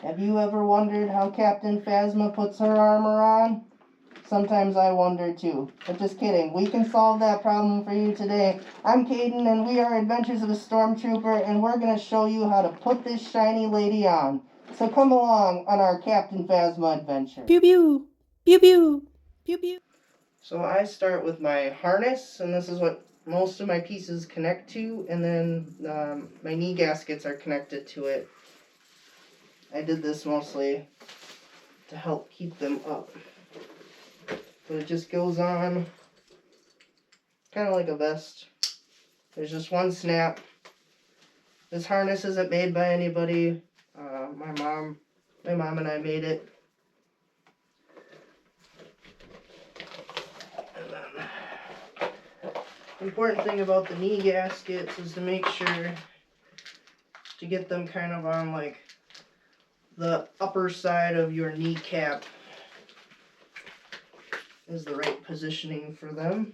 Have you ever wondered how Captain Phasma puts her armor on? Sometimes I wonder too. But just kidding, we can solve that problem for you today. I'm Caden and we are Adventures of a Stormtrooper and we're going to show you how to put this shiny lady on. So come along on our Captain Phasma adventure. Pew pew! Pew pew! Pew pew! So I start with my harness, and this is what most of my pieces connect to, and then my knee gaskets are connected to it. I did this mostly to help keep them up. But it just goes on kind of like a vest. There's just one snap. This harness isn't made by anybody. My mom and I made it. And then, the important thing about the knee gaskets is to make sure to get them kind of on like the upper side of your kneecap is the right positioning for them.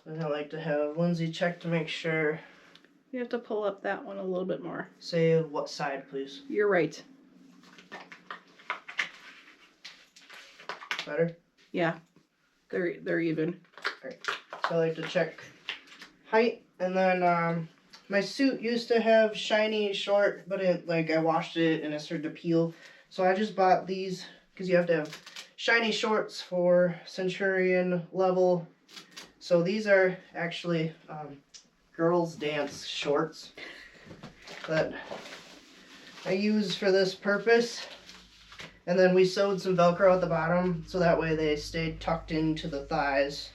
And I like to have Lindsay check to make sure. You have to pull up that one a little bit more. Say what side, please. You're right. Better? Yeah. They're even. Alright. So I like to check height, and then my suit used to have shiny short, but I washed it and it started to peel. So I just bought these because you have to have shiny shorts for centurion level. So these are actually girls' dance shorts that I use for this purpose. And then we sewed some Velcro at the bottom so that way they stayed tucked into the thighs.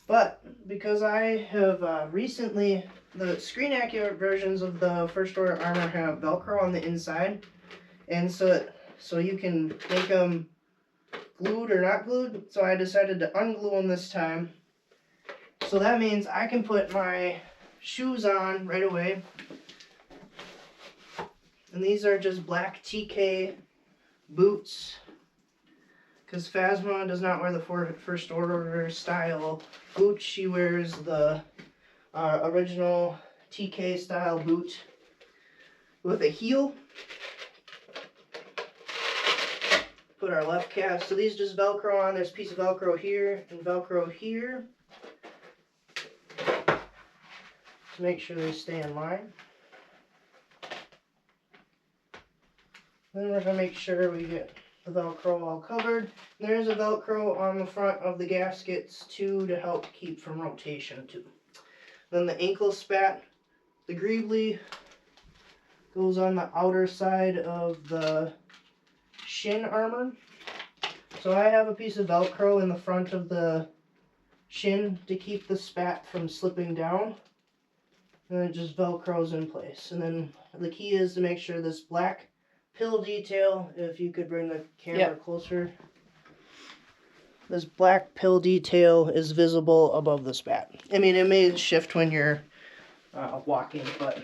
But because I have recently, the screen accurate versions of the First Order armor have Velcro on the inside, and so you can make them glued or not glued. So I decided to unglue them this time. So that means I can put my shoes on right away. And these are just black TK boots, because Phasma does not wear the First Order style boots. She wears the original TK style boot with a heel. Put our left calf. So these just Velcro on. There's a piece of Velcro here and Velcro here to make sure they stay in line. Then we're going to make sure we get the Velcro all covered. There's a Velcro on the front of the gaskets too to help keep from rotation too. Then the ankle spat, the greebly goes on the outer side of the shin armor. So I have a piece of Velcro in the front of the shin to keep the spat from slipping down. And it just Velcros in place. And then the key is to make sure this black pill detail, if you could bring the camera closer. This black pill detail is visible above the spat. I mean, it may shift when you're walking, but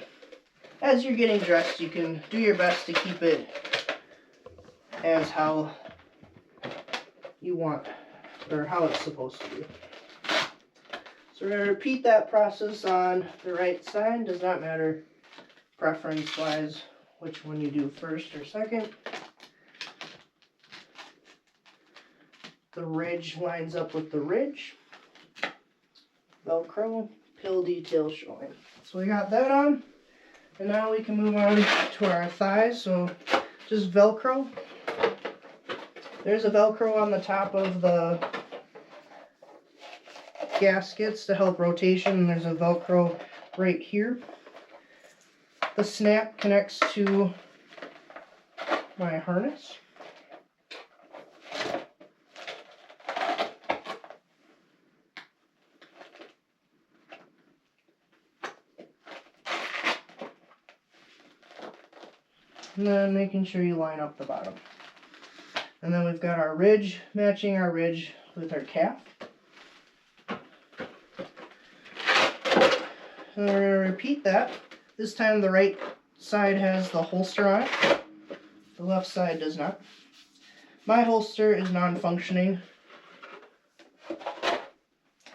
as you're getting dressed, you can do your best to keep it as how you want, or how it's supposed to be. So we're going to repeat that process on the right side. Does not matter preference-wise which one you do first or second. The ridge lines up with the ridge. Velcro, pill detail showing. So we got that on. And now we can move on to our thighs. So just Velcro. There's a Velcro on the top of the gaskets to help rotation. There's a Velcro right here. The snap connects to my harness. And then making sure you line up the bottom. And then we've got our ridge, matching our ridge with our calf. And we're going to repeat that. This time the right side has the holster on it. The left side does not. My holster is non-functioning.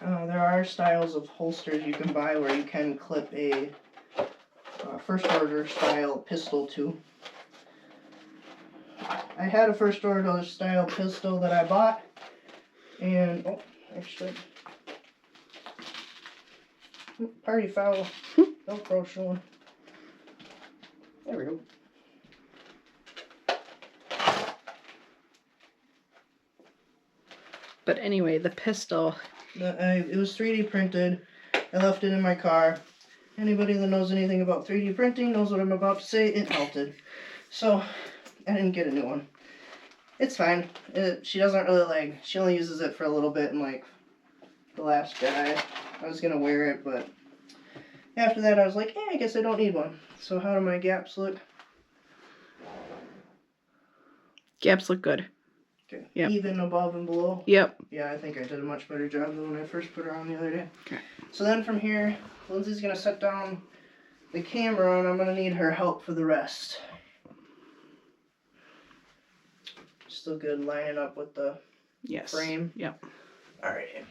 There are styles of holsters you can buy where you can clip a first order style pistol to. I had a first order style pistol that I bought, and oh, actually, party foul, Velcro showing. There we go. But anyway, the pistol. It was 3D printed. I left it in my car. Anybody that knows anything about 3D printing knows what I'm about to say. It melted. So, I didn't get a new one. It's fine. She doesn't really she only uses it for a little bit in The Last Jedi. I was gonna wear it, but after that I was like, I guess I don't need one. So how do my gaps look? Gaps look good. Okay. Yep. Even above and below? Yep. Yeah, I think I did a much better job than when I first put her on the other day. Okay. So then from here, Lindsay's going to set down the camera and I'm going to need her help for the rest. Still good lining up with the frame? Yep. Alright.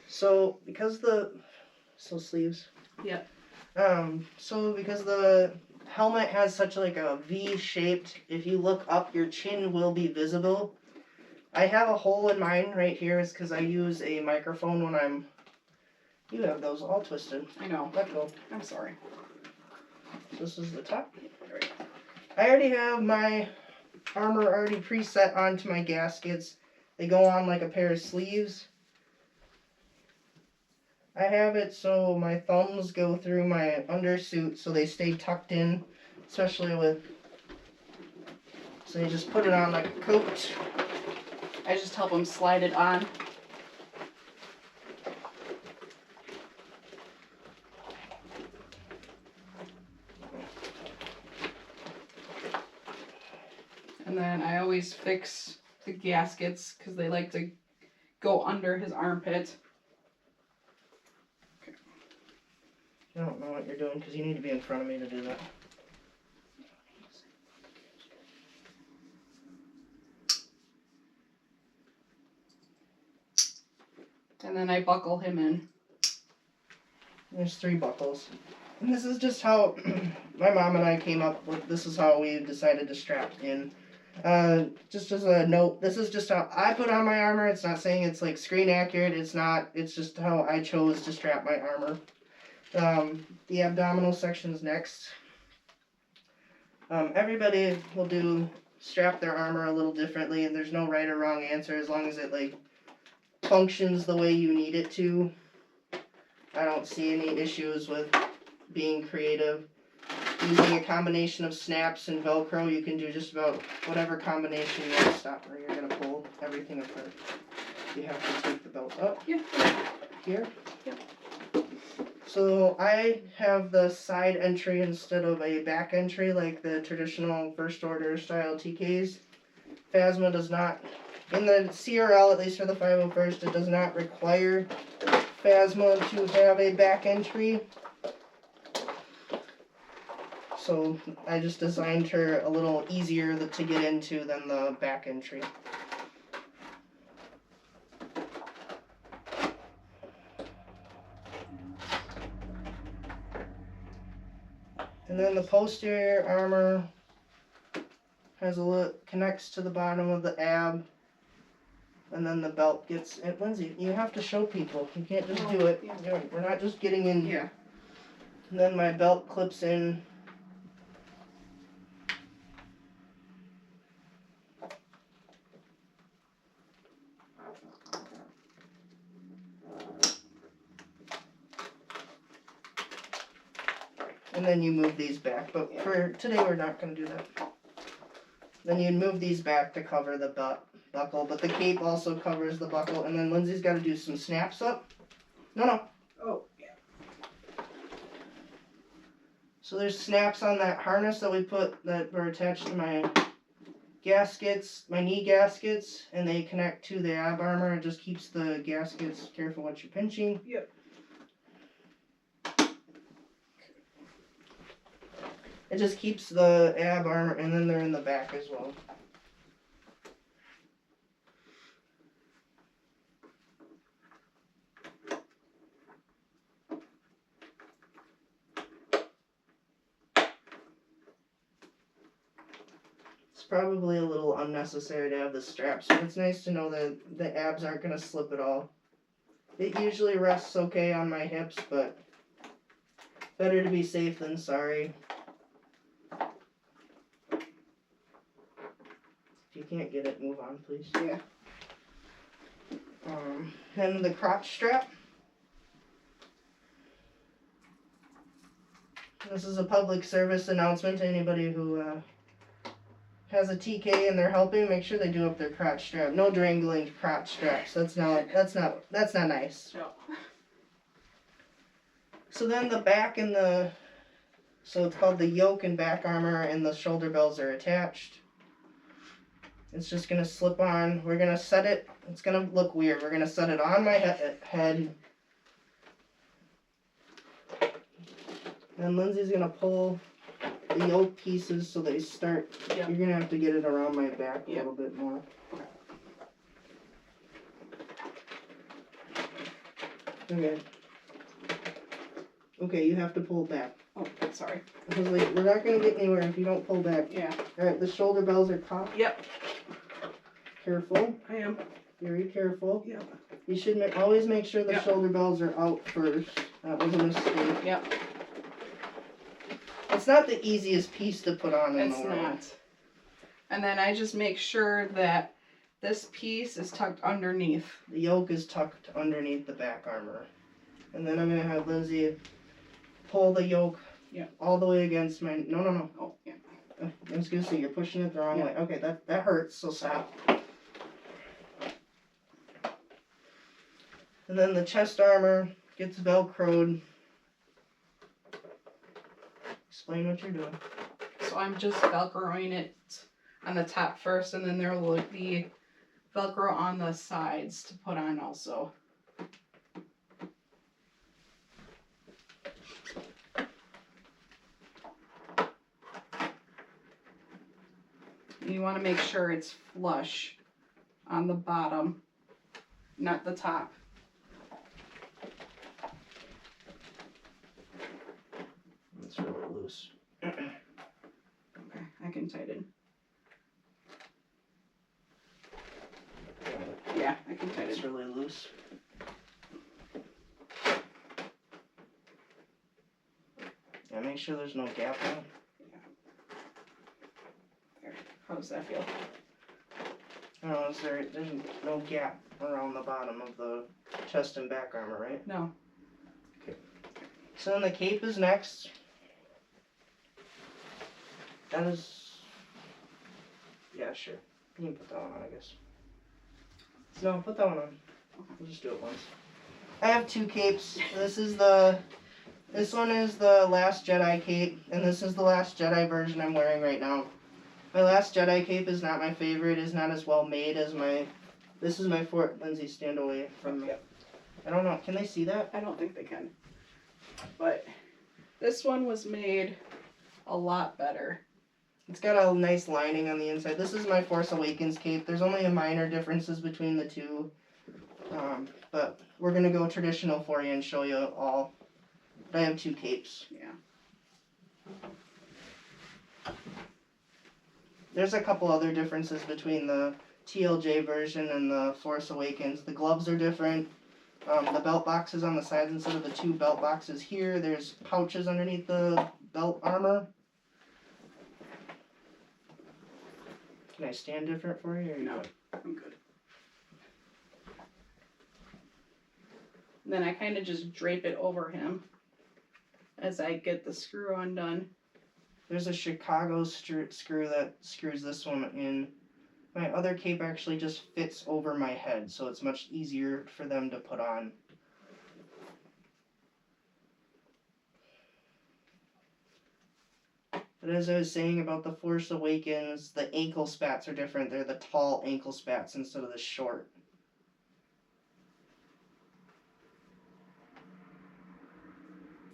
So, because sleeves? Yep. So because the helmet has such a V-shaped, if you look up, your chin will be visible. I have a hole in mine right here. It's because I use a microphone when I'm... You have those all twisted. I know. Let go. I'm sorry. This is the top. I already have my armor already preset onto my gaskets. They go on like a pair of sleeves. I have it so my thumbs go through my undersuit so they stay tucked in, especially with... So you just put it on like a coat. I just help him slide it on. And then I always fix the gaskets because they like to go under his armpit. I don't know what you're doing because you need to be in front of me to do that. And then I buckle him in. There's 3 buckles. And this is just how my mom and I came up with, this is how we decided to strap in. Just as a note, this is just how I put on my armor. It's not saying it's screen accurate. It's not. It's just how I chose to strap my armor. The abdominal section's next. Everybody will strap their armor a little differently, and there's no right or wrong answer as long as it functions the way you need it to. I don't see any issues with being creative. Using a combination of snaps and Velcro, you can do just about whatever combination you want to stop where you're going to pull everything apart. You have to take the belt up. Yeah. Here. Yep. So I have the side entry instead of a back entry like the traditional first order style TKs. Phasma does not, in the CRL, at least for the 501st, it does not require Phasma to have a back entry. So I just designed her a little easier to get into than the back entry. And then the posterior armor has connects to the bottom of the ab, and then the belt gets. And Lindsay, you have to show people. You can't just do it. Yeah. We're not just getting in Yeah. And then my belt clips in. And then you move these back, but for today we're not going to do that. Then you move these back to cover the buckle, but the cape also covers the buckle, and then Lindsay's got to do some snaps up. No. Oh, yeah. So there's snaps on that harness that were attached to my gaskets, my knee gaskets, and they connect to the ab armor. It just keeps the gaskets, careful what you're pinching. Yep. It just keeps the ab armor, and then they're in the back as well. probably a little unnecessary to have the straps, but it's nice to know that the abs aren't going to slip at all. It usually rests okay on my hips, but better to be safe than sorry. If you can't get it, move on, please. Yeah. Then the crotch strap. This is a public service announcement to anybody who has a TK and they're helping. Make sure they do up their crotch strap. No dangling crotch straps. That's not nice. No. So then the back and so it's called the yoke and back armor, and the shoulder bells are attached. It's just gonna slip on. We're gonna set it. It's gonna look weird. We're gonna set it on my head. And Lindsay's gonna pull the yoke pieces so they start. Yep. You're gonna have to get it around my back a little bit more. Okay. Okay, you have to pull back. Oh, sorry. Because we're not gonna get anywhere if you don't pull back. Yeah. Alright, the shoulder bells are caught. Yep. Careful. I am. Very careful. Yep. You should always make sure the Yep. shoulder bells are out first. That was a mistake. Yep. It's not the easiest piece to put on in It's the world. not. And then I just make sure that this piece is tucked underneath. The yoke is tucked underneath the back armor. And then I'm going to have Lindsay pull the yoke all the way against my... No. Oh, yeah. I was going to say, you're pushing it the wrong Yeah. way. Okay, that hurts, so stop. And then the chest armor gets velcroed. Explain what you're doing. So I'm just velcroing it on the top first, and then there will be velcro on the sides to put on also. You want to make sure it's flush on the bottom, not the top. It's really loose. Okay, I can tighten. Yeah, I can tighten. It's really loose. Yeah, make sure there's no gap in it. There. How does that feel? I don't know, there's no gap around the bottom of the chest and back armor, right? No. Okay. So then the cape is next. That is... Yeah, sure. You can put that one on, I guess. No, put that one on. We'll just do it once. I have two capes. This one is the Last Jedi cape, and this is the Last Jedi version I'm wearing right now. My Last Jedi cape is not my favorite. It's not as well made as my... This is my Fort. Lindsay, stand away from me. Yep. I don't know. Can they see that? I don't think they can. But this one was made a lot better. It's got a nice lining on the inside. This is my Force Awakens cape. There's only a minor differences between the two. But we're going to go traditional for you and show you all. But I have two capes. Yeah. There's a couple other differences between the TLJ version and the Force Awakens. The gloves are different. The belt boxes on the sides instead of the two belt boxes here. There's pouches underneath the belt armor. Can I stand different for you? Or No, I'm good. And then I kind of just drape it over him as I get the screw undone. There's a Chicago screw that screws this one in. My other cape actually just fits over my head, so it's much easier for them to put on. But as I was saying about the Force Awakens, the ankle spats are different. They're the tall ankle spats instead of the short.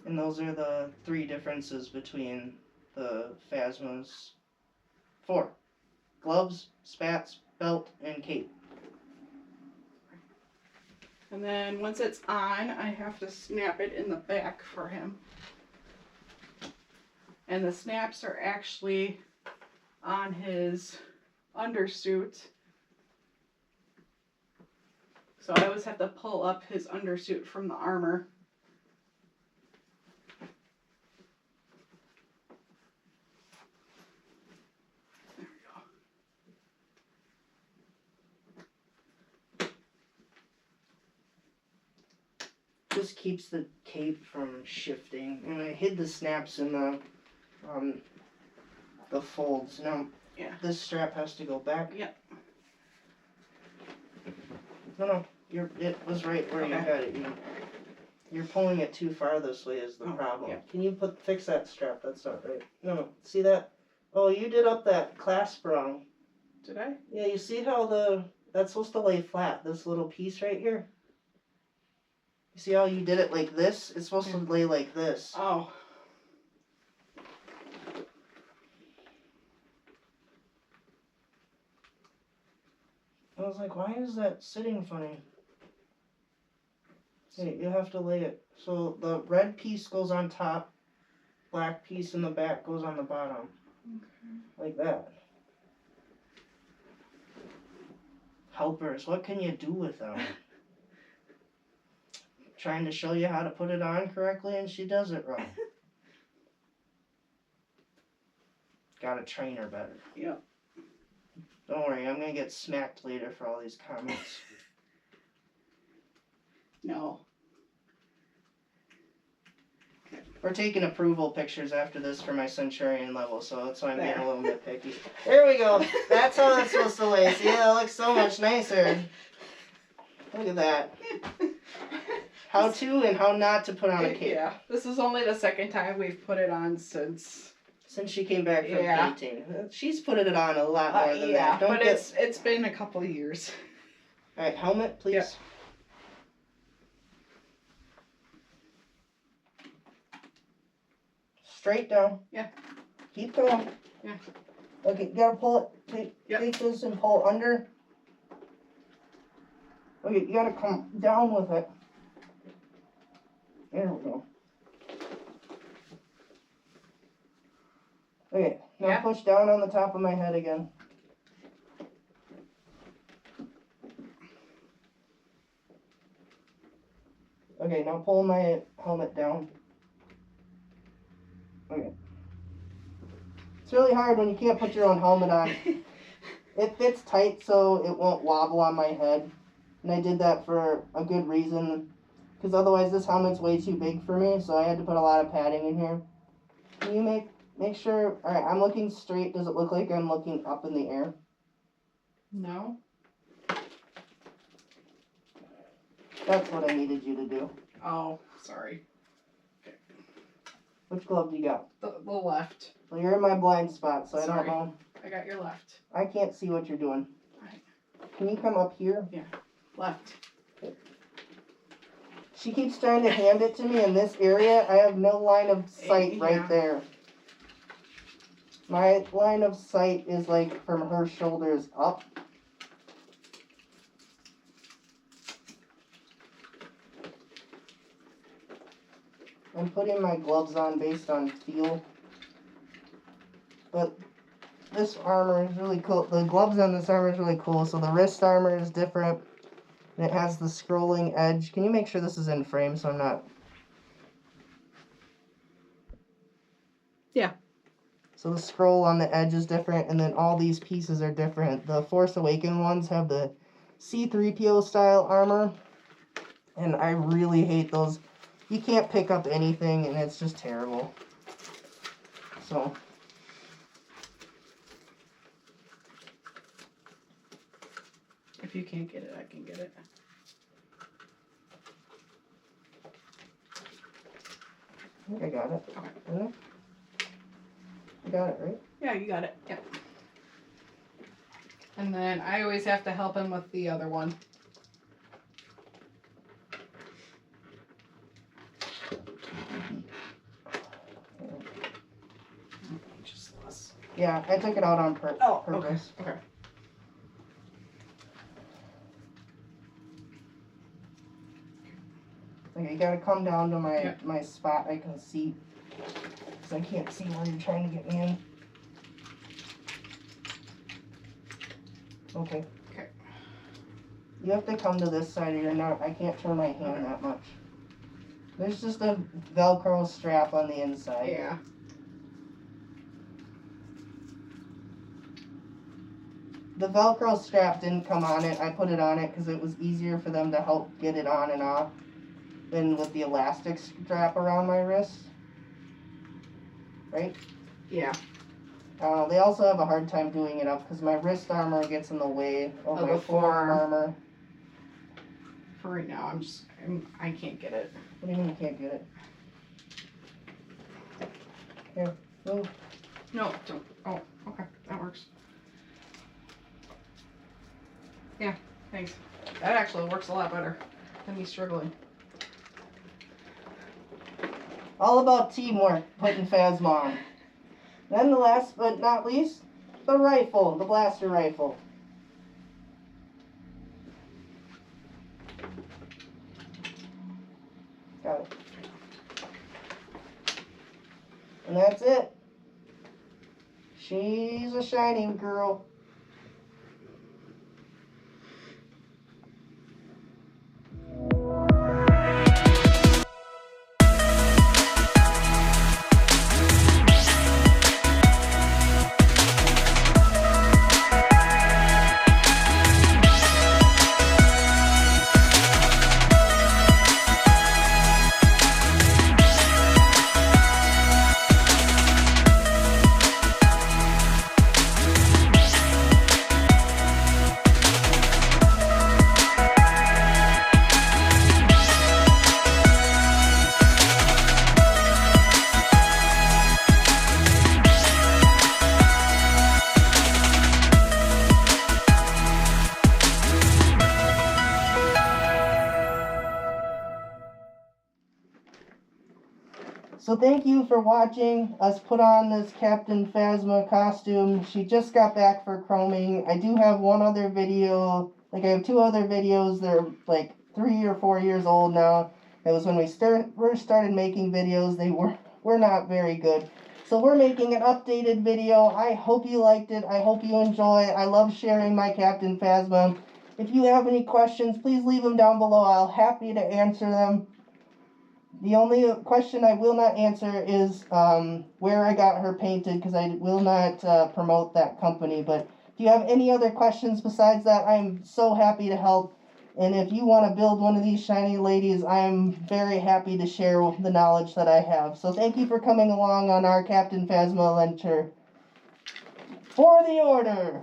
And those are the three differences between the Phasmas. 4. Gloves, spats, belt, and cape. And then once it's on, I have to snap it in the back for him. And the snaps are actually on his undersuit. So I always have to pull up his undersuit from the armor. There we go. Just keeps the cape from shifting. And I hid the snaps in the folds. Now, Yeah. this strap has to go back. Yep. No, it was right where you Okay. had it. You're pulling it too far this way is the problem. Yeah. Can you fix that strap? That's not right. No, see that? Oh, you did up that clasp wrong. Did I? Yeah, you see how that's supposed to lay flat, this little piece right here? You see how you did it like this? It's supposed to lay like this. Oh. I was like, why is that sitting funny? Hey, you have to lay it. So the red piece goes on top, black piece in the back goes on the bottom. Okay. Like that. Helpers, what can you do with them? Trying to show you how to put it on correctly and she does it wrong. Gotta train her better. Yep. Don't worry, I'm gonna get smacked later for all these comments. No. We're taking approval pictures after this for my centurion level, so that's why I'm getting a There. little bit picky. There we go. That's how that's supposed to lay. See, that looks so much nicer. Look at that. How to and how not to put on a cape. Yeah. This is only the second time we've put it on since Since she came back from Yeah. painting. She's put it on a lot more than that. Don't but get... it's been a couple of years. Alright, helmet, please. Yep. Straight down. Yeah. Keep going. Yeah. Okay, you gotta pull it. Take this and pull under. Okay, you gotta come down with it. There we go. Okay, now Yeah. push down on the top of my head again. Okay, now pull my helmet down. Okay. It's really hard when you can't put your own helmet on. It fits tight so it won't wobble on my head. And I did that for a good reason. Because otherwise this helmet's way too big for me, so I had to put a lot of padding in here. Can you make sure... Alright, I'm looking straight. Does it look like I'm looking up in the air? No. That's what I needed you to do. Oh, sorry. Which glove do you got? The left. Well, you're in my blind spot, so I Sorry. don't know. I got your left. I can't see what you're doing. Right. Can you come up here? Left. She keeps trying to hand it to me in this area. I have no line of sight Yeah. right there. My line of sight is like from her shoulders up. I'm putting my gloves on based on feel. But this armor is really cool. The gloves on this armor is really cool. So the wrist armor is different. And it has the scrolling edge. Can you make sure this is in frame so I'm not... Yeah. So the scroll on the edge is different, and then all these pieces are different. The Force Awakens ones have the C-3PO style armor, and I really hate those. You can't pick up anything, and it's just terrible. So... If you can't get it, I can get it. I think I got it. Okay. Didn't I got it, right? Yeah, you got it. Yep. And then I always have to help him with the other one. Just less. Yeah, I took it out on purpose. Okay. Okay, you gotta come down to my, Yeah. my spot I can see. Because I can't see where you're trying to get me in. Okay. Okay. You have to come to this side or you're not. I can't turn my hand that much. There's just a Velcro strap on the inside. Yeah. The Velcro strap didn't come on it. I put it on it because it was easier for them to help get it on and off than with the elastic strap around my wrist. Right? Yeah. They also have a hard time doing it up because my wrist armor gets in the way of my the forearm forearm. armor. For right now, I can't get it. What do you mean you can't get it? Here, move. No, don't. Oh, okay. That works. Yeah, thanks. That actually works a lot better than me struggling. All about teamwork, putting Phasma on. Then the last but not least, the rifle, the blaster rifle. Got it. And that's it. She's a shiny girl. So thank you for watching us put on this Captain Phasma costume. She just got back for chroming. I do have one other video, I have 2 other videos that are like 3 or 4 years old now. It was when we first started making videos. They were not very good. So we're making an updated video. I hope you liked it. I hope you enjoy. I love sharing my Captain Phasma. If you have any questions, please leave them down below. I'll happy to answer them. The only question I will not answer is where I got her painted, because I will not promote that company. But if you have any other questions besides that, I'm so happy to help. And if you want to build one of these shiny ladies, I'm very happy to share the knowledge that I have. So thank you for coming along on our Captain Phasma adventure. For the order!